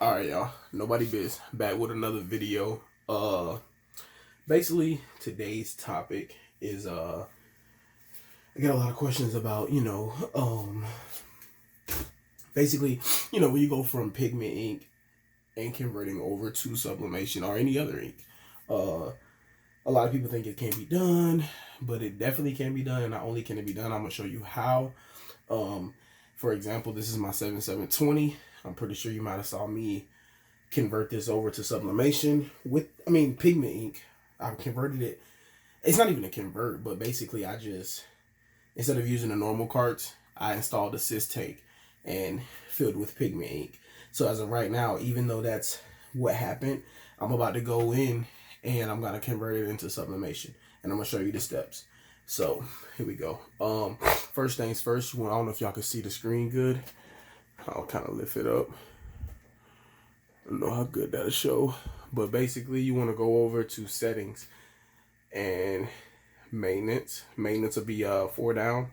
All right, y'all. Nobody biz. Back with another video. Basically today's topic is I get a lot of questions about, basically, when you go from pigment ink and converting over to sublimation or any other ink. A lot of people think it can't be done, but it definitely can be done, and not only can it be done, I'm gonna show you how. For example, this is my 7720. I'm pretty sure you might have saw me convert this over to sublimation with, pigment ink. I converted it. It's not even a convert, but basically I just, instead of using the normal carts, I installed a CISS tank and filled with pigment ink. So as of right now, even though that's what happened, I'm about to go in and I'm gonna convert it into sublimation, and I'm gonna show you the steps. So here we go. First things first, I don't know if y'all can see the screen good. I'll kind of lift it up. I don't know how good that'll show, but basically you want to go over to settings and maintenance. Maintenance will be 4 down,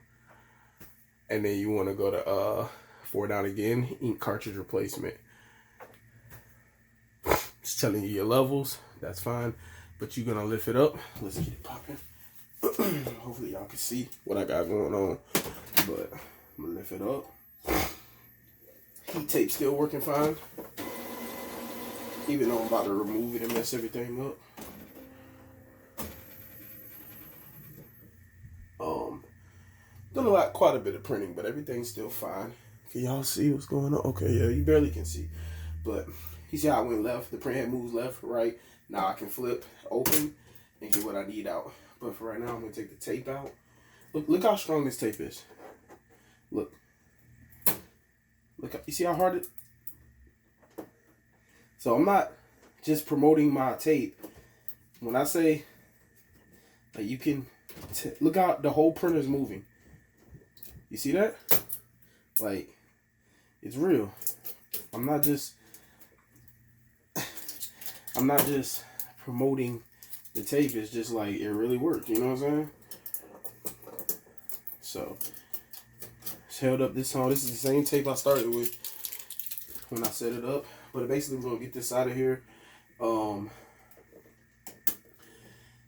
and then you want to go to 4 down again, ink cartridge replacement. It's telling you your levels, that's fine, but you're gonna lift it up. Let's get it popping. Hopefully y'all can see what I got going on, but I'm gonna lift it up. Heat tape still working fine, even though I'm about to remove it and mess everything up. Done quite a bit of printing, but everything's still fine. Can y'all see what's going on? Okay, yeah, you barely can see, but you see how I went left? The print head moves left, right. Now I can flip open and get what I need out. But for right now, I'm gonna take the tape out. Look how strong this tape is. Look, you see how hard it? So I'm not just promoting my tape. When I say, like, you can look how the whole printer's moving. You see that? Like, it's real. I'm not just promoting the tape. It's just like, it really worked. You know what I'm saying? So it's held up this time. This is the same tape I started with when I set it up. But basically, we're gonna get this out of here.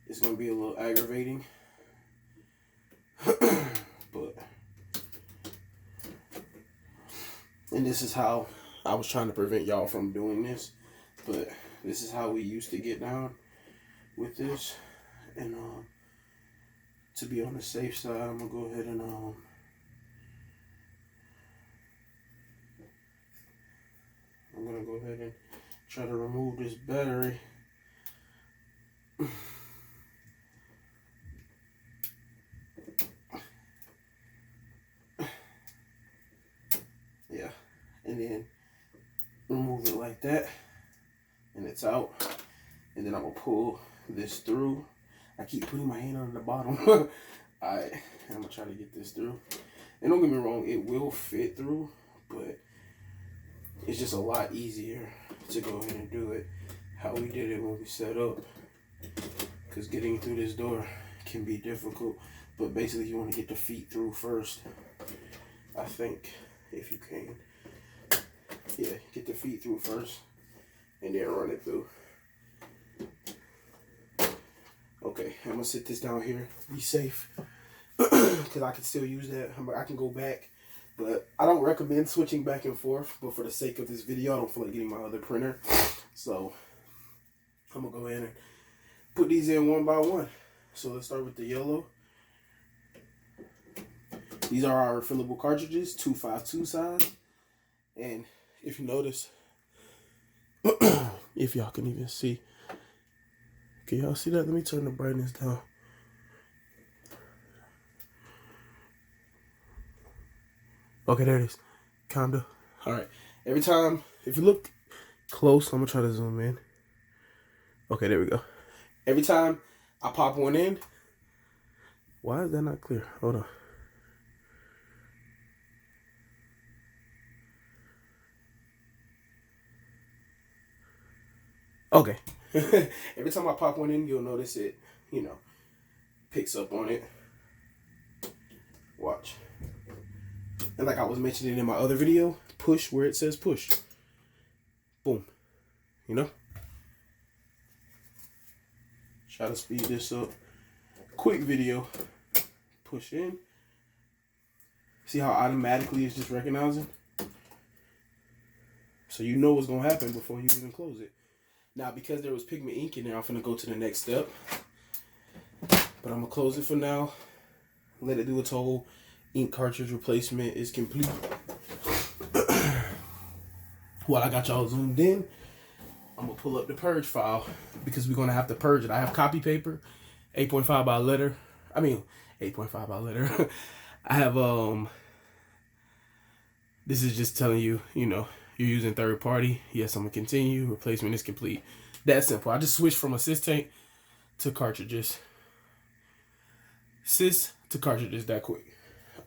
It's gonna be a little aggravating, but and this is how I was trying to prevent y'all from doing this. But this is how we used to get down with this. And to be on the safe side, I'm gonna go ahead and try to remove this battery. Yeah, and then remove it like that, and it's out. And then I'm gonna pull this through. I keep putting my hand on the bottom. Alright, I'm gonna try to get this through. And don't get me wrong, it will fit through, but it's just a lot easier to go ahead and do it how we did it when we set up. Because getting through this door can be difficult. But basically, you want to get the feet through first. I think, if you can. Yeah, get the feet through first, and then run it through. Okay, I'm gonna sit this down here, be safe, because I can still use that. I can go back, but I don't recommend switching back and forth. But for the sake of this video, I don't feel like getting my other printer, so I'm gonna go ahead and put these in one by one. So let's start with the yellow. These are our refillable cartridges, 252 size, and if you notice, if y'all can even see, can y'all see that? Let me turn the brightness down. Okay, there it is. Kinda. Alright. Every time, if you look close, I'm gonna try to zoom in. Okay, there we go. Every time I pop one in, why is that not clear? Hold on. Okay. Every time I pop one in, you'll notice it, picks up on it. Watch. And like I was mentioning in my other video, push where it says push. Boom. You know? Try to speed this up. Quick video. Push in. See how automatically it's just recognizing? So you know what's going to happen before you even close it. Now, because there was pigment ink in there, I'm going to go to the next step. But I'm going to close it for now. Let it do its whole ink cartridge replacement is complete. While I got y'all zoomed in, I'm going to pull up the purge file because we're going to have to purge it. I have copy paper, 8.5 by letter. I mean, 8.5 by letter. I have, this is just telling you, you know, you're using third party. Yes, I'm going to continue. Replacement is complete. That simple. I just switched from a CISS tank to cartridges. CISS to cartridges that quick.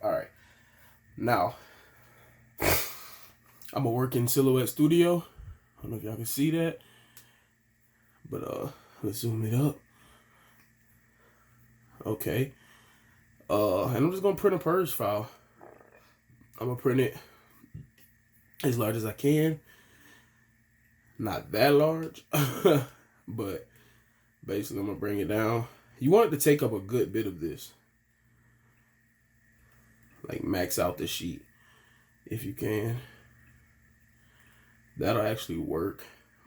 All right. Now, I'm going to work in Silhouette Studio. I don't know if y'all can see that. But let's zoom it up. Okay. And I'm just going to print a purge file. I'm going to print it as large as I can. Not that large. But basically I'm going to bring it down. You want it to take up a good bit of this. Like max out the sheet if you can. That'll actually work,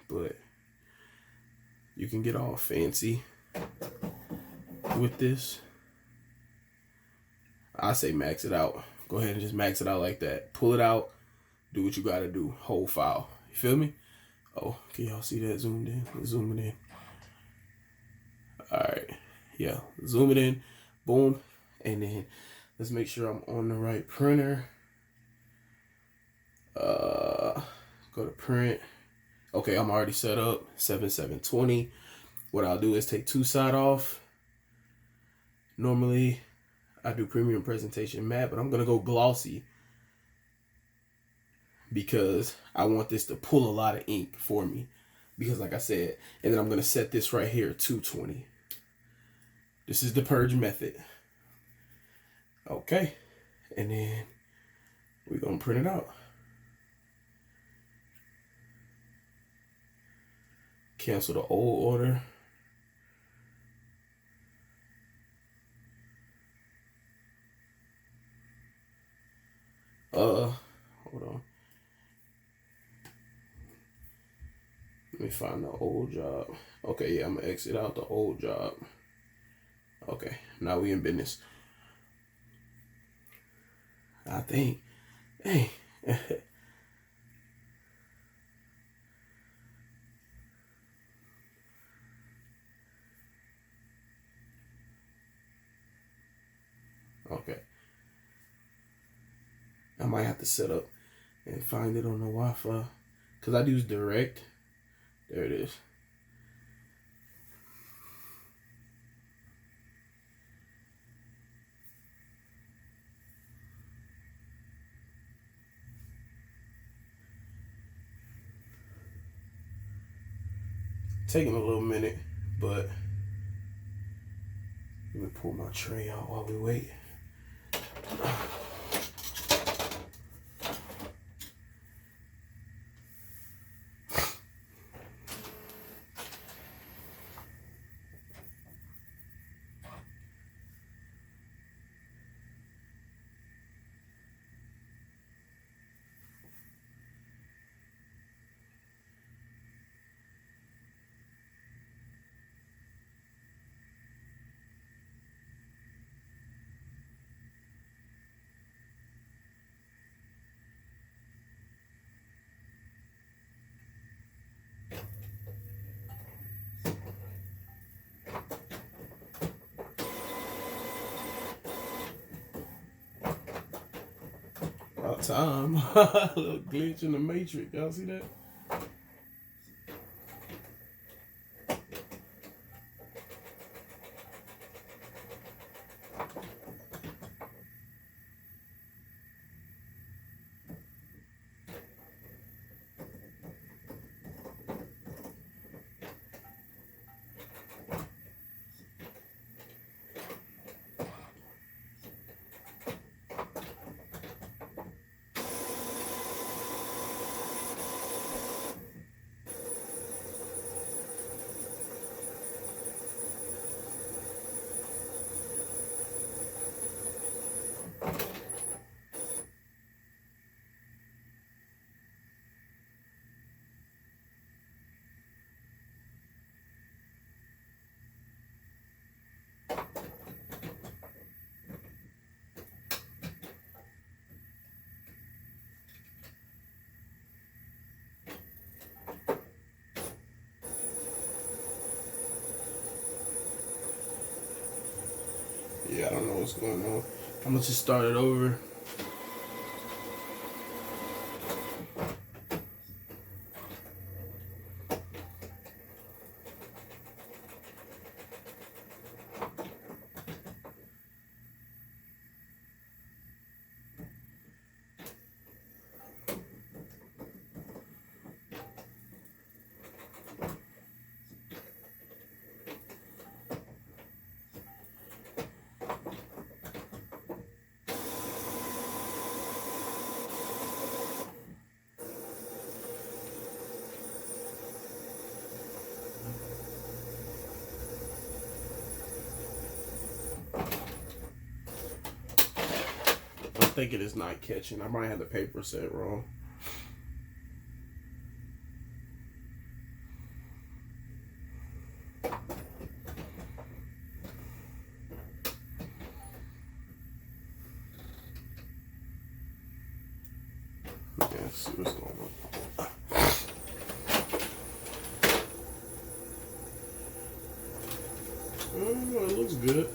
but you can get all fancy with this. I say max it out. Go ahead and just max it out like that. Pull it out. Do what you gotta do. Whole file. You feel me? Oh, can y'all see that zoomed in? Let's zoom it in. Alright. Yeah. Zoom it in. Boom. And then let's make sure I'm on the right printer. Go to print. Okay, I'm already set up. 7720. What I'll do is take two side off. Normally, I do premium presentation matte, but I'm gonna go glossy because I want this to pull a lot of ink for me. Because like I said, and then I'm gonna set this right here, 220. This is the purge method. Okay, and then we're gonna print it out. Cancel the old order. Hold on. Let me find the old job. Okay, yeah, I'm gonna exit out the old job. Okay, now we in business. I think, hey. Okay. I might have to set up and find it on the Wi-Fi because I use direct. There it is. Taking a little minute, but let me pull my tray out while we wait. About time. A little glitch in the matrix. Y'all see that? Yeah, I don't know what's going on. I'm gonna just start it over. I'm thinking it's not catching. I might have the paper set wrong. Yeah, let's see what's going on. Oh, it looks good.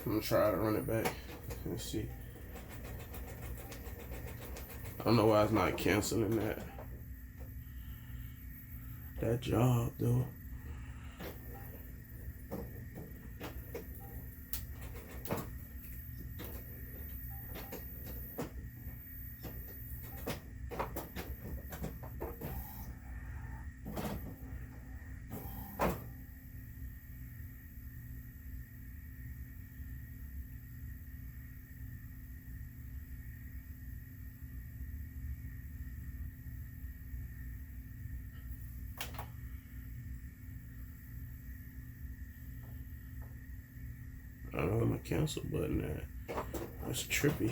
I'm gonna try to run it back. Let's see. I don't know why it's not canceling that job though. I don't know where my cancel button at. That's trippy.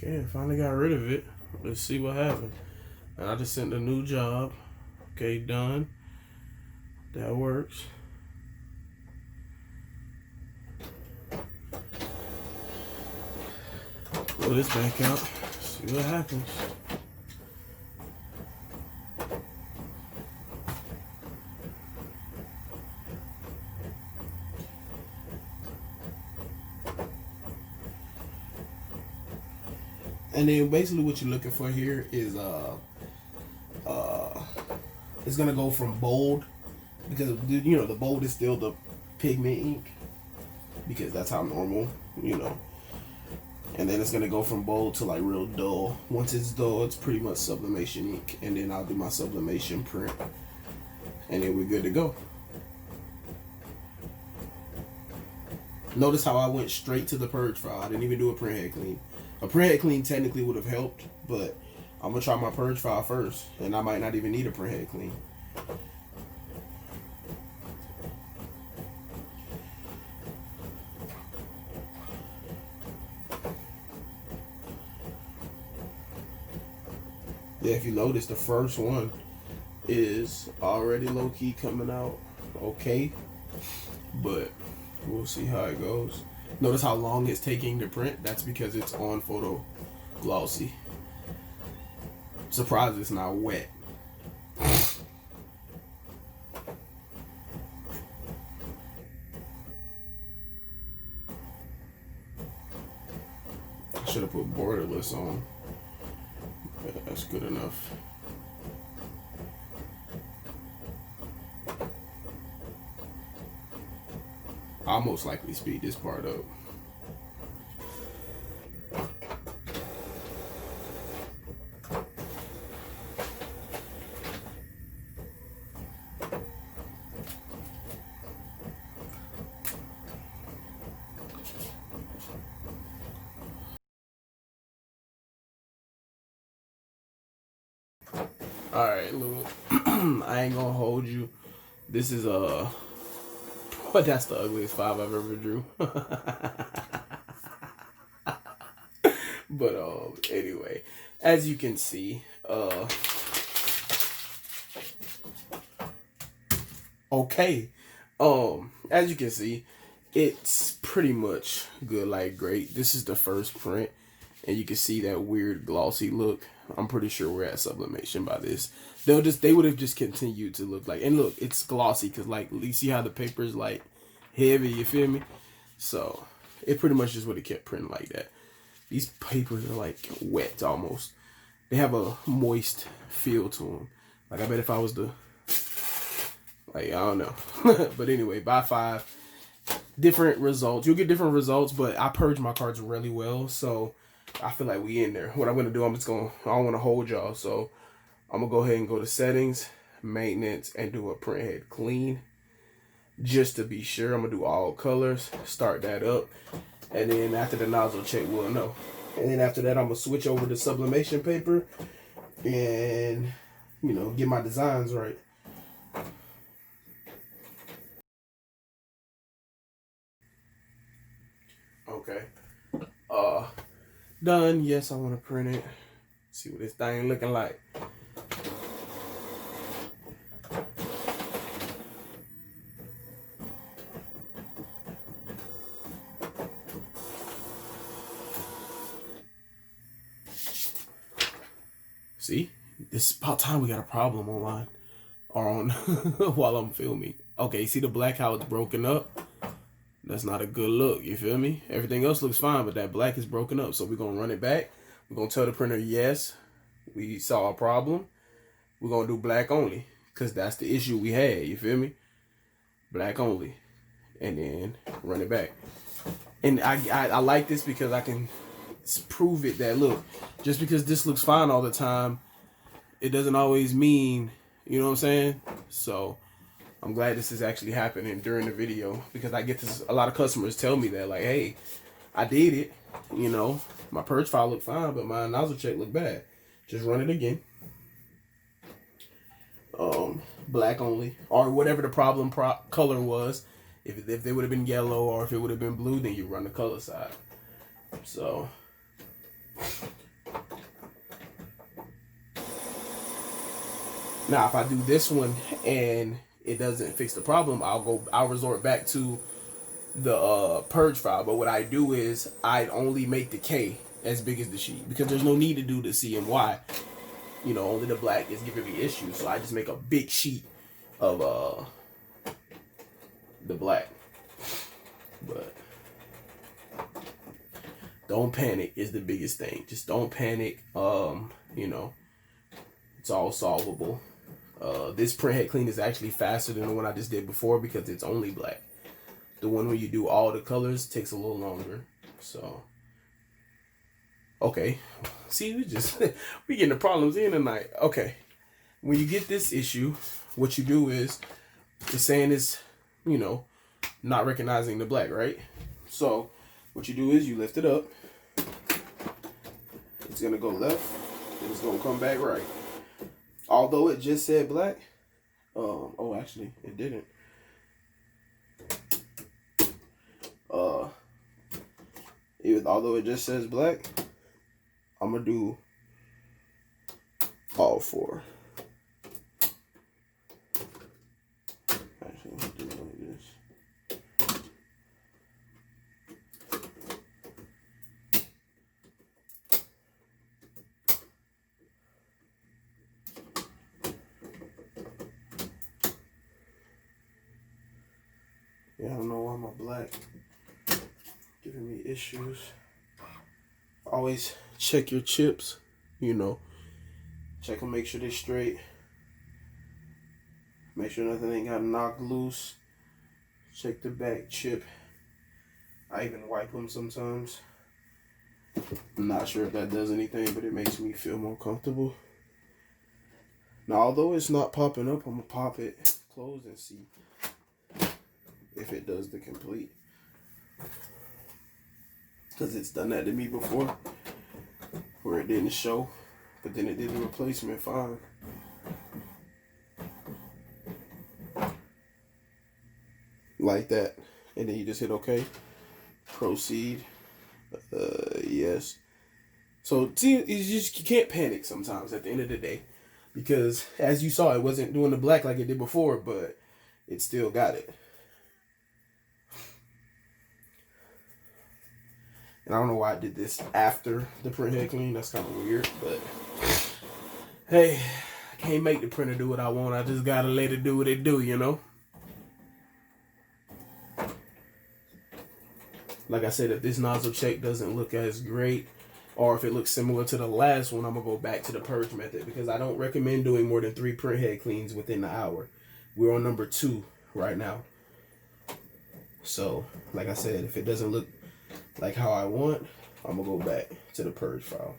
Okay, I finally got rid of it. Let's see what happened. And I just sent a new job. Okay, done. That works. Pull this back out. See what happens. And then basically what you're looking for here is it's gonna go from bold, because you know the bold is still the pigment ink, because that's how normal, you know. And then it's gonna go from bold to like real dull. Once it's dull, it's pretty much sublimation ink, and then I'll do my sublimation print, and then we're good to go. Notice how I went straight to the purge file. I didn't even do a print head clean. A print head clean technically would have helped, but I'm gonna try my purge file first, and I might not even need a print head clean. Yeah, if you notice, the first one is already low-key coming out okay, but we'll see how it goes. Notice how long it's taking to print. That's because it's on photo glossy. Surprised it's not wet. I should have put borderless on. Yeah, that's good enough. I'll most likely speed this part up. All right, look, I ain't gonna hold you. This is but that's the ugliest 5 I've ever drew. But anyway, as you can see, okay, as you can see, it's pretty much good, like great. This is the first print, and you can see that weird glossy look. I'm pretty sure we're at sublimation by this. They would have just continued to look like, and look, it's glossy because like you see how the paper is like heavy, you feel me? So it pretty much just would have kept printing like that. These papers are like wet almost. They have a moist feel to them. Like I bet if I was to, like, I don't know. But anyway, by 5, different results. You'll get different results, but I purge my cards really well, so I feel like we in there. What I'm gonna do, I don't want to hold y'all, so I'm gonna go ahead and go to settings, maintenance, and do a print head clean. Just to be sure, I'm gonna do all colors, start that up, and then after the nozzle check, we'll know. And then after that, I'm gonna switch over to sublimation paper and, you know, get my designs right. Okay. Done. Yes, I want to print it. See what this thing looking like. See, this is about time we got a problem online or on while I'm filming. Okay, see the black how it's broken up? That's not a good look, you feel me? Everything else looks fine, but that black is broken up. So we're gonna run it back. We're gonna tell the printer, yes, we saw a problem. We're gonna do black only, because that's the issue we had, you feel me? Black only. And then run it back. And I like this because I can prove it that, look, just because this looks fine all the time, it doesn't always mean, you know what I'm saying? So I'm glad this is actually happening during the video, because I get this, a lot of customers tell me that, like, hey, I did it, you know, my purge file looked fine, but my nozzle check looked bad. Just run it again. Black only, or whatever the problem color was. If they would have been yellow, or if it would have been blue, then you run the color side. So now if I do this one and it doesn't fix the problem, I'll resort back to the purge file. But what I do is I only make the K as big as the sheet, because there's no need to do the C and Y. You know, only the black is giving me issues, so I just make a big sheet of the black. But don't panic is the biggest thing. Just don't panic. You know, it's all solvable. This print head clean is actually faster than the one I just did before, because it's only black. The one where you do all the colors takes a little longer. So okay, see, we getting the problems in tonight. Okay, when you get this issue, what you do is, it's saying it's, you know, not recognizing the black, right? So what you do is you lift it up. It's gonna go left, and it's gonna come back right. Although it just said black, oh, actually it didn't. Although it just says black, I'm gonna do all 4. Actually, I'm gonna do it like this. Yeah, I don't know why my black giving me issues. Always check your chips, you know. Check them, make sure they're straight. Make sure nothing ain't got knocked loose. Check the back chip. I even wipe them sometimes. I'm not sure if that does anything, but it makes me feel more comfortable. Now, although it's not popping up, I'm gonna pop it closed and see if it does the complete. Because it's done that to me before, where it didn't show, but then it did the replacement fine. like that, and then you just hit OK. Proceed. Yes. So see, you can't panic sometimes at the end of the day, because as you saw, it wasn't doing the black like it did before, but it still got it. And I don't know why I did this after the print head clean. That's kind of weird, but hey, I can't make the printer do what I want. I just gotta let it do what it do, you know? Like I said, if this nozzle check doesn't look as great, or if it looks similar to the last one, I'm gonna go back to the purge method, because I don't recommend doing more than 3 print head cleans within the hour. We're on number 2 right now. So, like I said, if it doesn't look like how I want, I'm gonna go back to the purge file.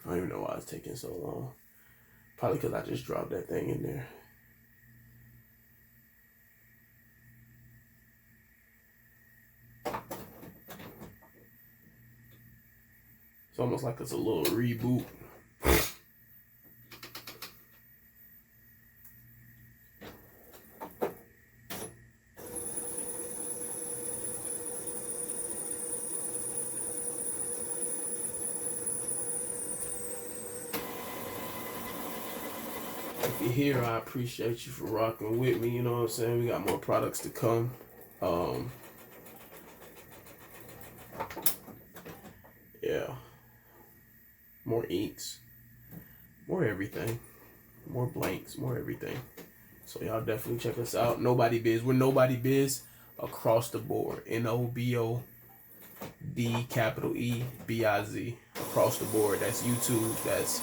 I don't even know why it's taking so long. Probably because I just dropped that thing in there. It's almost like it's a little reboot. If you're here, I appreciate you for rocking with me. You know what I'm saying? We got more products to come. Yeah. More inks. More everything. More blanks. More everything. So y'all definitely check us out. Nobody Biz. We're Nobody Biz across the board. NOBODEBIZ. Across the board. That's YouTube. That's,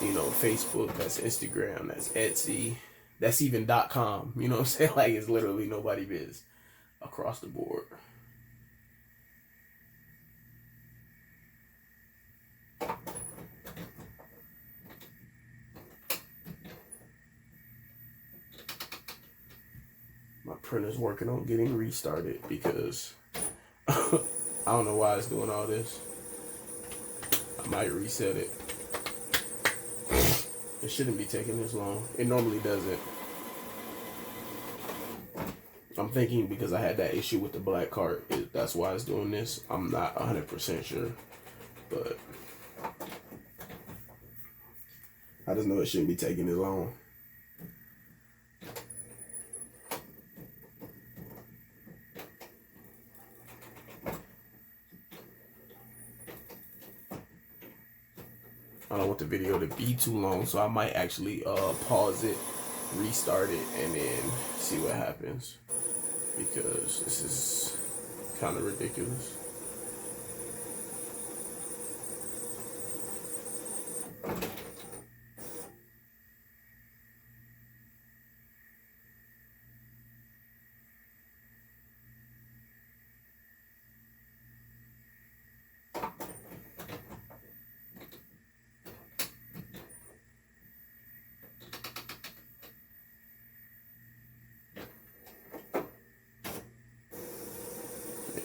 you know, Facebook. That's Instagram. That's Etsy. That's even .com. You know what I'm saying? Like, it's literally Nobody Biz across the board. My printer's working on getting restarted because I don't know why it's doing all this. I might reset it. It shouldn't be taking this long. It normally doesn't. I'm thinking because I had that issue with the black card, that's why it's doing this. I'm not 100% sure, but I just know it shouldn't be taking this long. I don't want the video to be too long, so I might actually pause it, restart it, and then see what happens, because this is kind of ridiculous.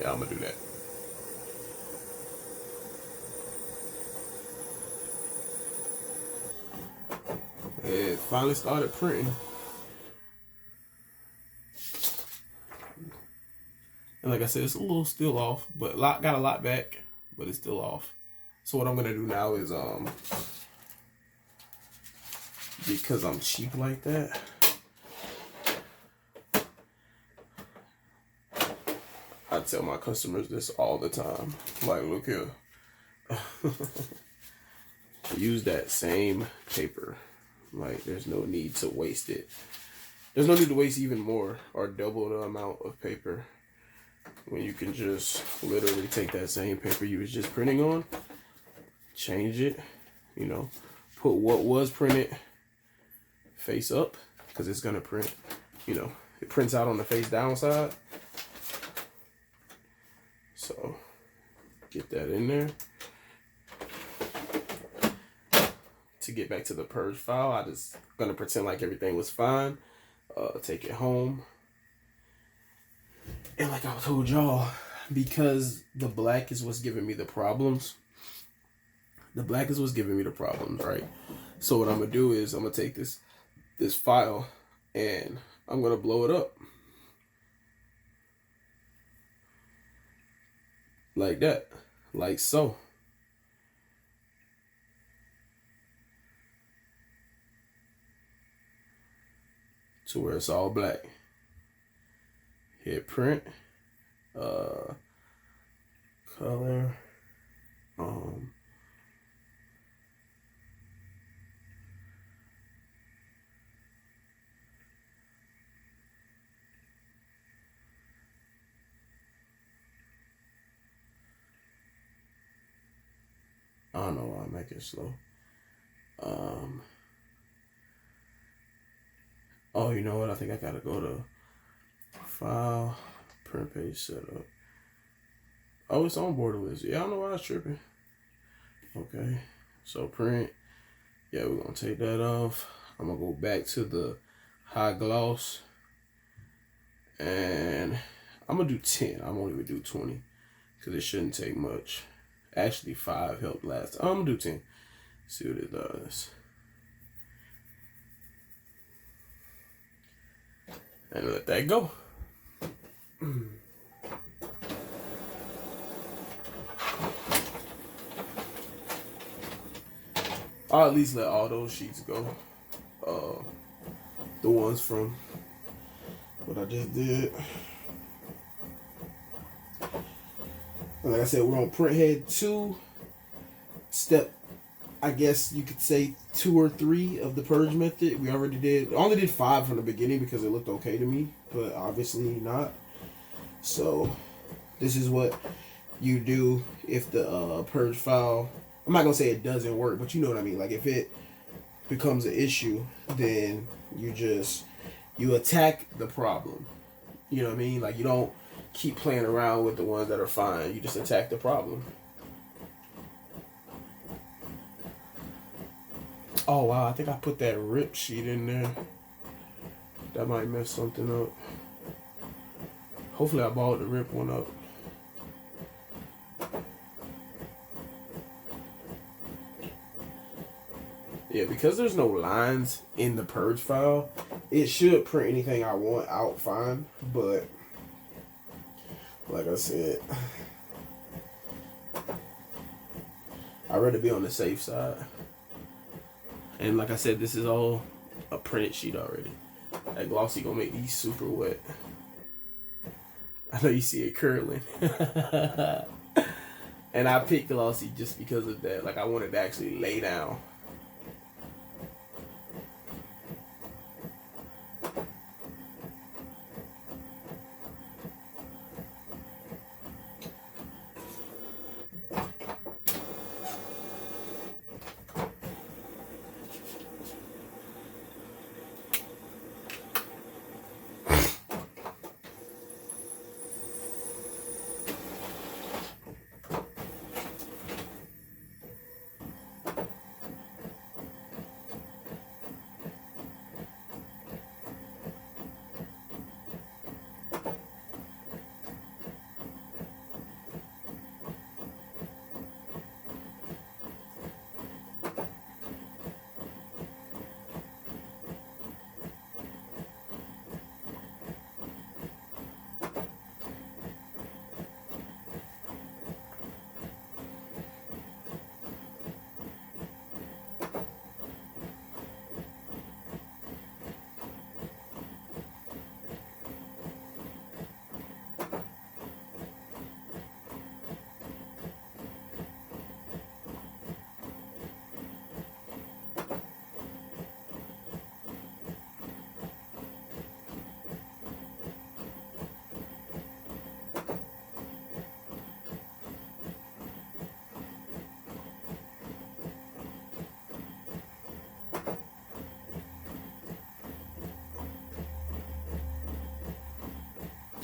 Yeah, I'm gonna do that. It finally started printing. And like I said, it's a little still off, but got a lot back, but it's still off. So what I'm gonna do now is, because I'm cheap like that, I tell my customers this all the time. Like, look here. Use that same paper. Like, there's no need to waste it. There's no need to waste even more or double the amount of paper when you can just literally take that same paper you was just printing on, change it, you know, put what was printed face up, because it's gonna print, you know, it prints out on the face down side. So get that in there. to get back to the purge file. I just gonna pretend like everything was fine. Take it home. And like I told y'all, because the black is what's giving me the problems. The black is what's giving me the problems, right? So what I'm gonna do is I'm gonna take this file and I'm gonna blow it up. Like that. Like so. To where it's all black. Hit print. Color. I don't know why I'm making it slow. Oh, you know what? I think I gotta go to file, print page setup. Oh, it's on border list. Yeah, I don't know why I was tripping. Okay, so print. Yeah, we're gonna take that off. I'm gonna go back to the high gloss, and I'm gonna do 10. I won't even do 20 because it shouldn't take much. Actually, 5 helped last. I'm gonna do 10. See what it does. And let that go. I'll at least let all those sheets go. The ones from what I just did. And like I said, we're on print head 2. Step, I guess you could say 2 or 3 of the purge method. We already did. I only did 5 from the beginning because it looked okay to me, but obviously not. So this is what you do if the purge file, I'm not gonna say it doesn't work, but you know what I mean. Like if it becomes an issue, then you attack the problem. You know what I mean? Like you don't keep playing around with the ones that are fine. You just attack the problem. Oh wow, I think I put that rip sheet in there. That might mess something up. Hopefully I balled the rip one up. Yeah, because there's no lines in the purge file, it should print anything I want out fine, but like I said, I'd rather be on the safe side. And like I said, this is all a printed sheet already. That glossy gonna make these super wet. I know you see it curling. And I picked glossy just because of that. Like I wanted to actually lay down.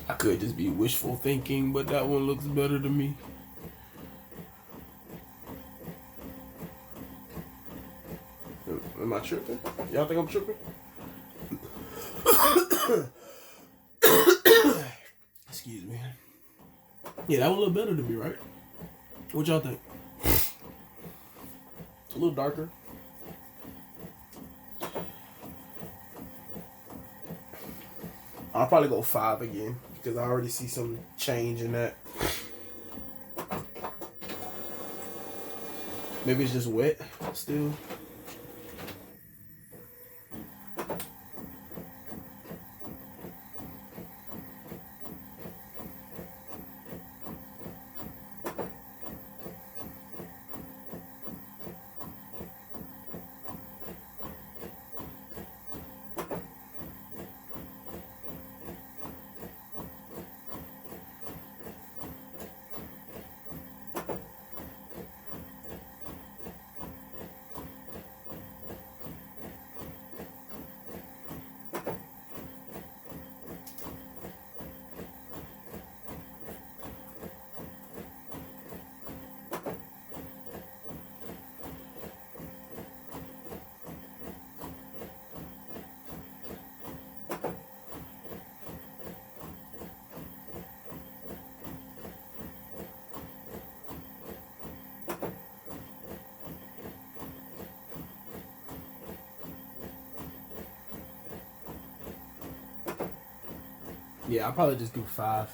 I could just be wishful thinking, but that one looks better to me. Am I tripping? Y'all think I'm tripping? Excuse me. Yeah, that was a little better to me, right? What y'all think? A little darker. I'll probably go 5 again because I already see some change in that. Maybe it's just wet still. Yeah, I'll probably just do 5.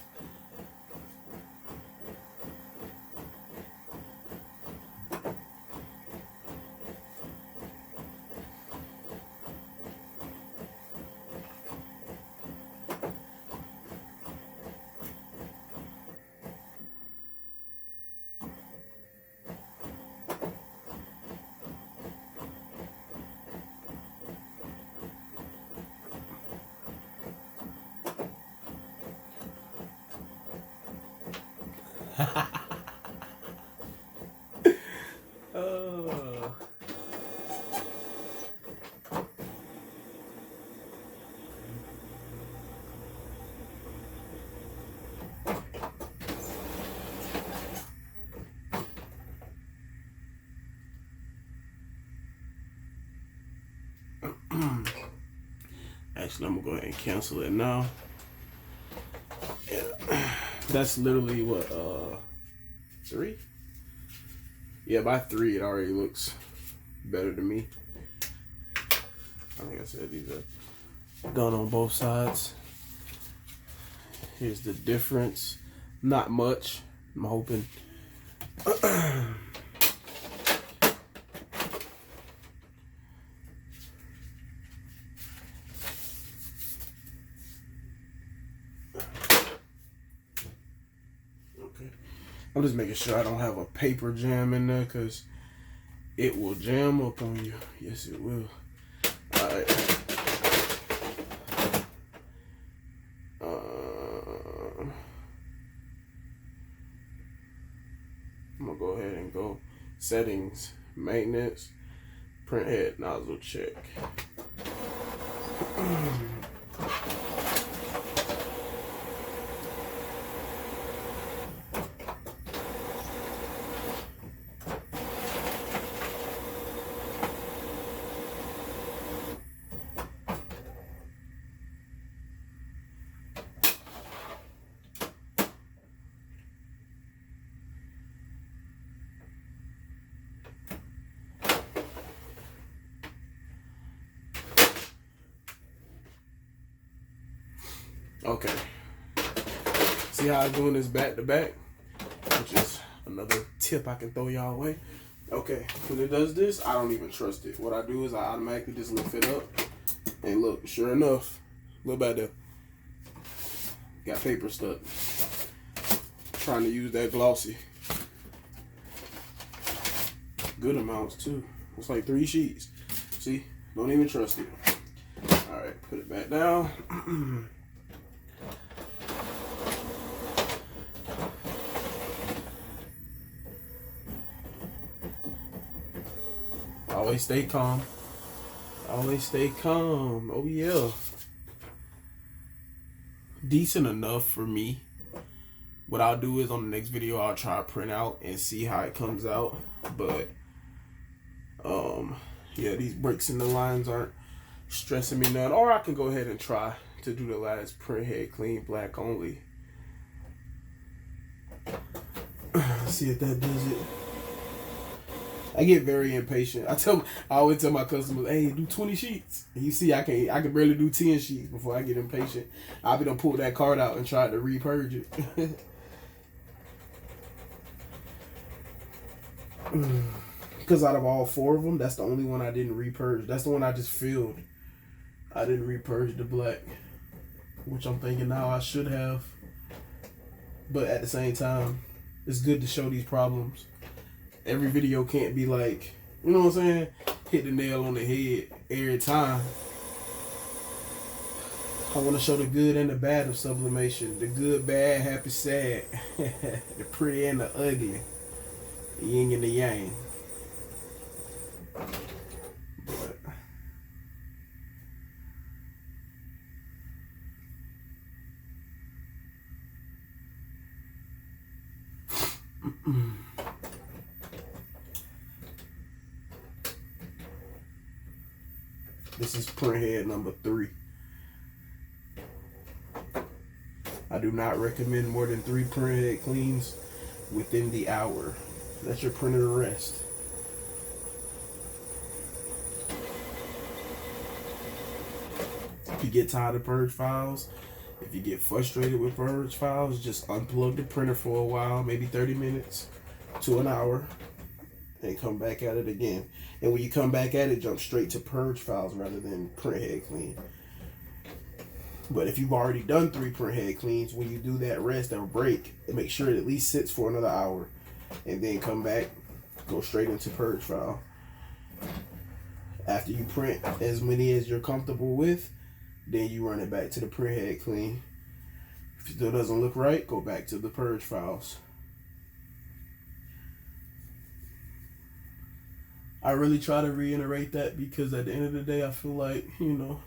Oh. Actually, I'm gonna go ahead and cancel it now. Yeah. That's literally what, 3? Yeah, by 3 it already looks better to me. Like I said, these are done on both sides. Here's the difference. Not much. I'm hoping. I'm just making sure I don't have a paper jam in there because it will jam up on you. Yes, it will. All right. I'm going to go ahead and go settings, maintenance, print head nozzle check. Okay. See how I'm doing this back to back? Which is another tip I can throw y'all away. Okay, when it does this, I don't even trust it. What I do is I automatically just lift it up. And look, sure enough, look back there. Got paper stuck. Trying to use that glossy. Good amounts too. It's like 3 sheets. See? Don't even trust it. Alright, put it back down. Always stay calm. Always stay calm. Oh yeah. Decent enough for me. What I'll do is on the next video I'll try to print out and see how it comes out. But Yeah, these breaks in the lines aren't stressing me none. Or I can go ahead and try to do the last print head clean black only. See if that does it. I get very impatient. I always tell my customers, "Hey, do 20 sheets." And you see, I can barely do 10 sheets before I get impatient. I'll be done pull that card out and try to repurge it. Because out of all 4 of them, that's the only one I didn't repurge. That's the one I just filled. I didn't repurge the black, which I'm thinking now I should have. But at the same time, it's good to show these problems. Every video can't be like, you know what I'm saying, hit the nail on the head every time. I want to show the good and the bad of sublimation. The good, bad, happy, sad. The pretty and the ugly. The yin and the yang. But this is print head number 3. I do not recommend more than 3 print head cleans within the hour. Let your printer rest. If you get tired of purge files, if you get frustrated with purge files, just unplug the printer for a while, maybe 30 minutes to an hour, and come back at it again. And when you come back at it, jump straight to purge files rather than print head clean. But if you've already done 3 print head cleans, when you do that rest or break, make sure it at least sits for another hour, and then come back, go straight into purge file. After you print as many as you're comfortable with, then you run it back to the print head clean. If it still doesn't look right, go back to the purge files. I really try to reiterate that because at the end of the day, I feel like, you know,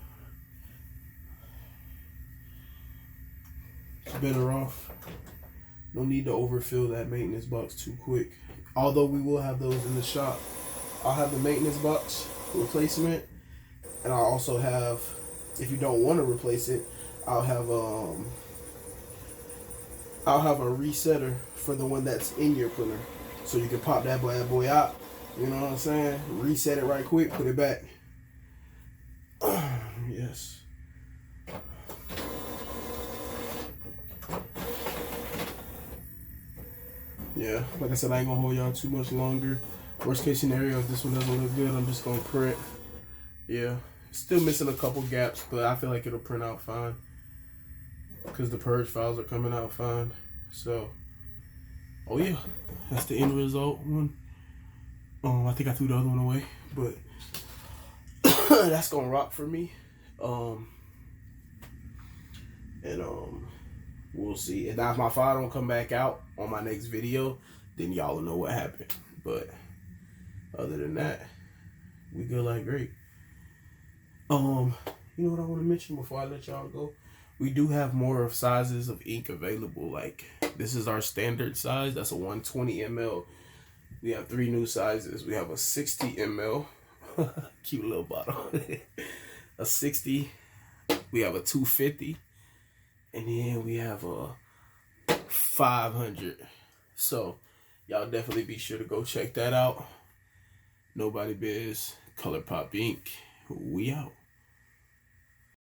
it's better off. No need to overfill that maintenance box too quick. Although we will have those in the shop. I'll have the maintenance box replacement, and I'll also have, if you don't want to replace it, I'll have a resetter for the one that's in your printer, so you can pop that bad boy out. You know what I'm saying? Reset it right quick, put it back. Yes. Yeah, like I said, I ain't gonna hold y'all too much longer. Worst case scenario, if this one doesn't look good, I'm just gonna print. Yeah, still missing a couple gaps, but I feel like it'll print out fine because the purge files are coming out fine. So, oh yeah, that's the end result one. I think I threw the other one away, but that's gonna rock for me. We'll see. And now if my file don't come back out on my next video, then y'all will know what happened. But other than that, we good like great. You know what I want to mention before I let y'all go? We do have more of sizes of ink available. Like, this is our standard size. That's a 120 ml. We have 3 new sizes. We have a 60 ml. Cute little bottle. A 60. We have a 250. And then we have a 500. So, y'all definitely be sure to go check that out. Nobody Biz, ColourPop Ink. We out.